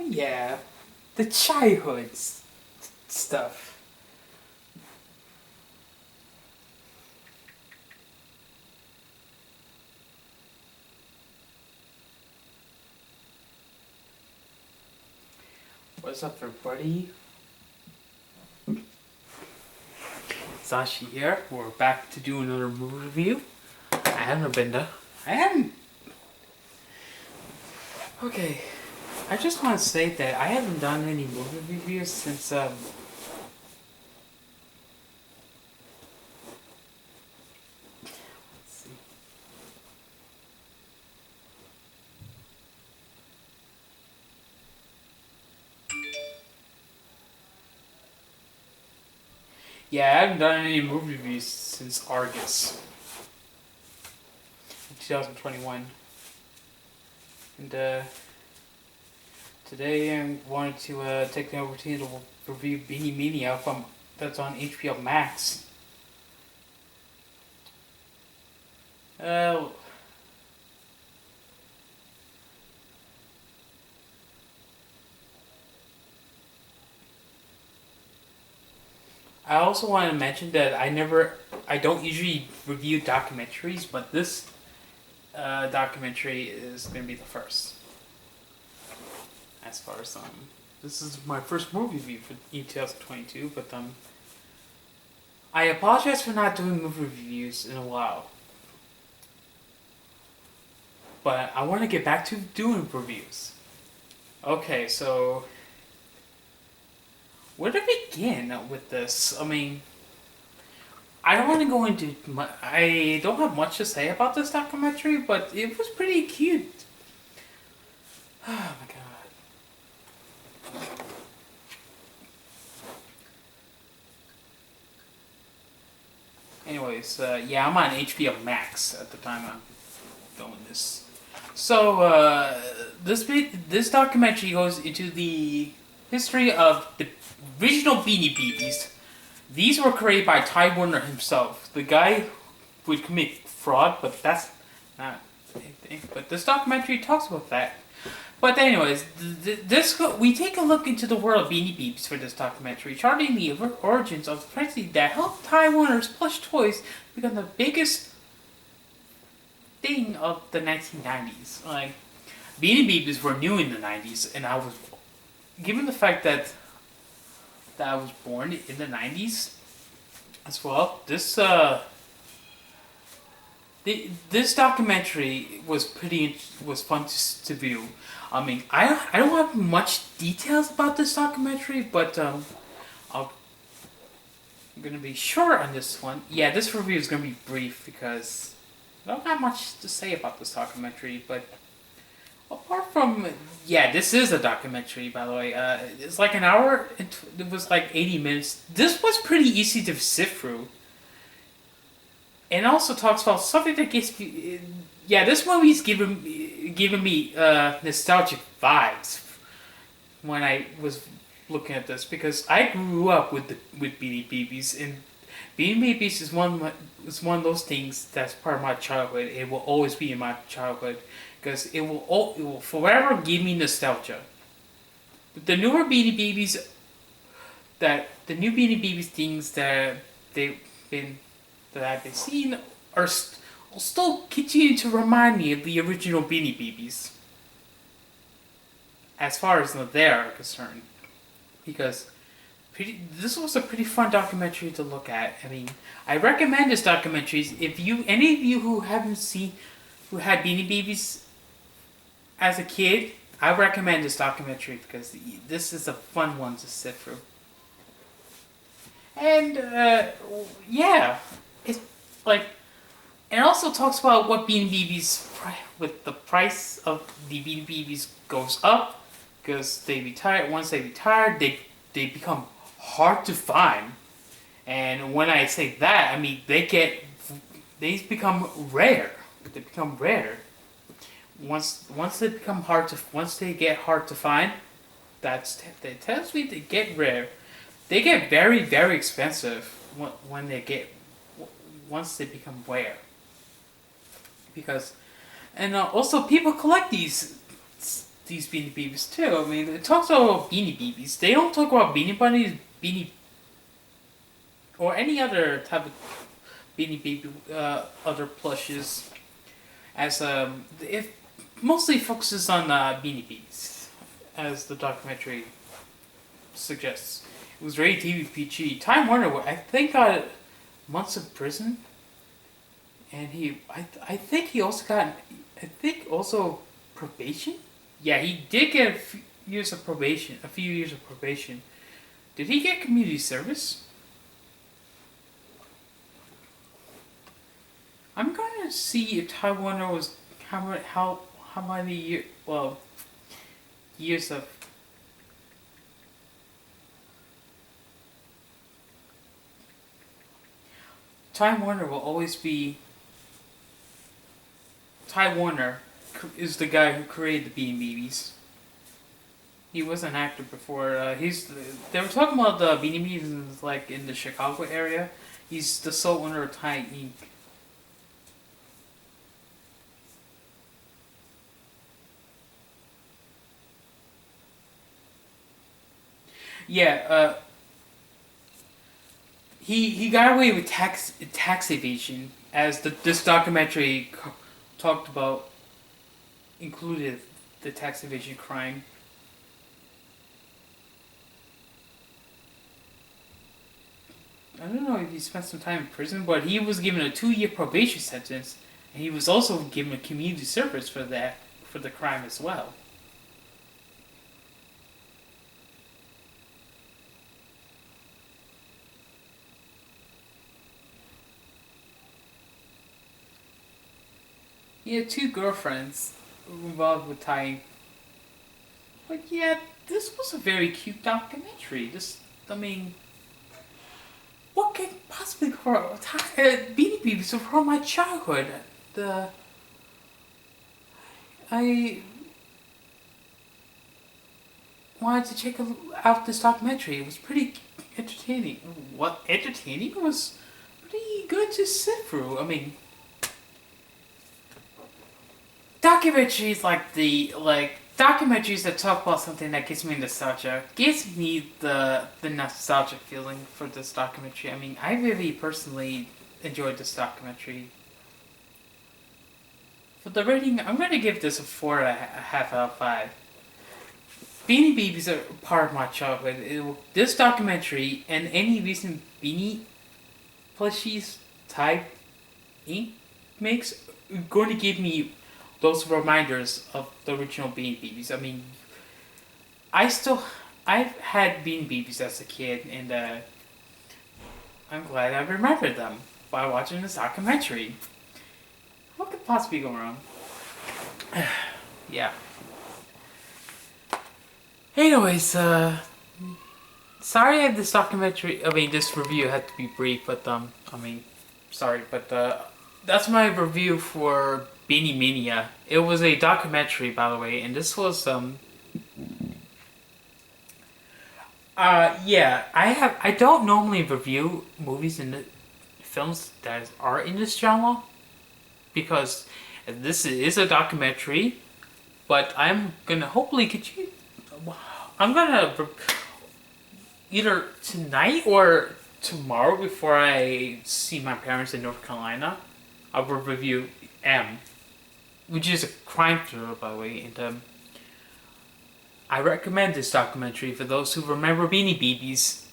Yeah, the childhood stuff. What's up, everybody? Sashi here. We're back to do another movie review. I haven't been to. I haven't. Okay, I just want to say that I haven't done any movie reviews since let's see. Yeah, I haven't done any movie reviews since August 2021. And today I wanted to take the opportunity to review Beanie Mania that's on HBO Max. Uh, I also want to mention that I don't usually review documentaries, but this documentary is going to be the first. As far as this is my first movie review for 2022, but I apologize for not doing movie reviews in a while. But I want to get back to doing reviews. Okay, so where to begin with this? I mean, I don't want to go into. I don't have much to say about this documentary, but it was pretty cute. Oh my god. Anyways, yeah, I'm on HBO Max at the time I'm filming this. So this documentary goes into the history of the original Beanie Babies. These were created by Ty Warner himself, the guy who would commit fraud, but that's not anything. But this documentary talks about that. But anyways, we take a look into the world of Beanie Babies for this documentary, charting the origins of the frenzy that helped Ty Warner's plush toys become the biggest thing of the 1990s. Like, Beanie Babies were new in the 90s, and I was, given the fact that I was born in the 90s as well, this documentary was fun to view. I mean, I don't have much details about this documentary, but I'm gonna be short on this one. Yeah, this review is gonna be brief because I don't have much to say about this documentary. But apart from, yeah, this is a documentary, by the way. It's like an hour. It was like 80 minutes. This was pretty easy to sift through. And also talks about something that gets me. Yeah, this movie's giving me nostalgic vibes when I was looking at this because I grew up with Beanie Babies, and Beanie Babies is one of those things that's part of my childhood. It will always be in my childhood because it will forever give me nostalgia. The newer Beanie Babies, the new Beanie Babies things that I've been seeing are still continue to remind me of the original Beanie Babies. As far as they are concerned, because this was a pretty fun documentary to look at. I mean, I recommend this documentary if any of you who had Beanie Babies as a kid. I recommend this documentary because this is a fun one to sit through. And yeah, it's like, and it also talks about what Beanie Babies, with the price of the Beanie Babies goes up because they retire. Once they retire, they become hard to find. And when I say that, I mean they become rare. They become rare. Once they get hard to find, that tells me they get rare. They get very, very expensive when once they become rare. Because, and also people collect these these Beanie Babies too. I mean, it talks about Beanie Babies. They don't talk about Beanie Bunnies, Beanie, or any other type of Beanie Baby, other plushes. As it mostly focuses on Beanie Babies, as the documentary suggests. It was rated TV PG. Time Warner, I think, got months in prison, and I think he also got, I think also probation. Yeah, he did get a few years of probation. A few years of probation. Did he get community service? I'm gonna see if Time Warner was how many years of. Time Warner will always be. Time Warner is the guy who created the Beanie Babies. He was an actor before. They were talking about the Beanie Babies like in the Chicago area. He's the sole owner of Time Inc. Yeah, he got away with tax evasion, as this documentary talked about, included the tax evasion crime. I don't know if he spent some time in prison, but he was given a 2-year probation sentence, and he was also given a community service for the crime as well. He had 2 girlfriends involved with Ty. But yeah, this was a very cute documentary. I mean, what could possibly go wrong? Beanie Babies were from my childhood. I wanted to check out this documentary. It was pretty entertaining. What entertaining? It was pretty good to sit through. I mean, documentaries documentaries that talk about something that gives me nostalgia, gives me the nostalgic feeling for this documentary. I mean, I really personally enjoyed this documentary. For the rating, I'm gonna give this a 4.5 out of 5. Beanie Babies are part of my childhood. This documentary and any recent Beanie plushies type Inc. makes are going to give me those reminders of the original Beanie Babies. I mean, I've had Beanie Babies as a kid, and I'm glad I remembered them by watching this documentary. What could possibly go wrong? Yeah. Anyways, sorry this review had to be brief, but sorry, but that's my review for Beanie Mania. It was a documentary, by the way, and this was I don't normally review movies and films that are in this genre, because this is a documentary, but I'm gonna hopefully either tonight or tomorrow, before I see my parents in North Carolina, I will review M, which is a crime thriller, by the way, and I recommend this documentary for those who remember Beanie Babies,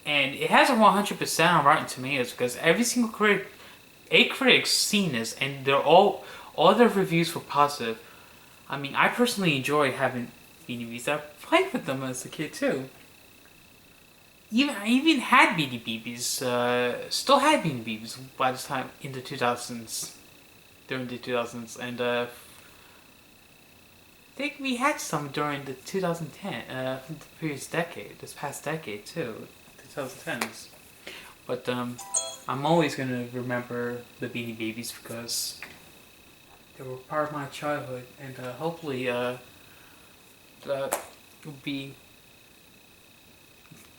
and it has a 100% on Rotten Tomatoes, because every single critic's seen this, and all their reviews were positive. I mean, I personally enjoy having Beanie Babies. I played with them as a kid too. I even had Beanie Babies. Still had Beanie Babies by the time in the 2000s. During the 2000s, and I think we had some during the 2010, the previous decade, this past decade too, 2010s. But I'm always gonna remember the Beanie Babies, because they were part of my childhood, and hopefully that will be.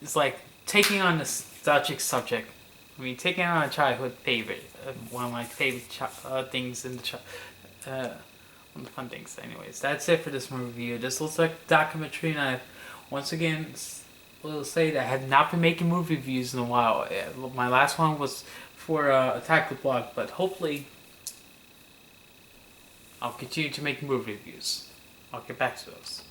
It's like taking on a nostalgic subject. I mean, taking on a childhood favorite, one of my favorite things in the fun things. Anyways, that's it for this review. This looks like a documentary, and I once again will say that I have not been making movie reviews in a while. My last one was for Attack the Block, but hopefully I'll continue to make movie reviews. I'll get back to those.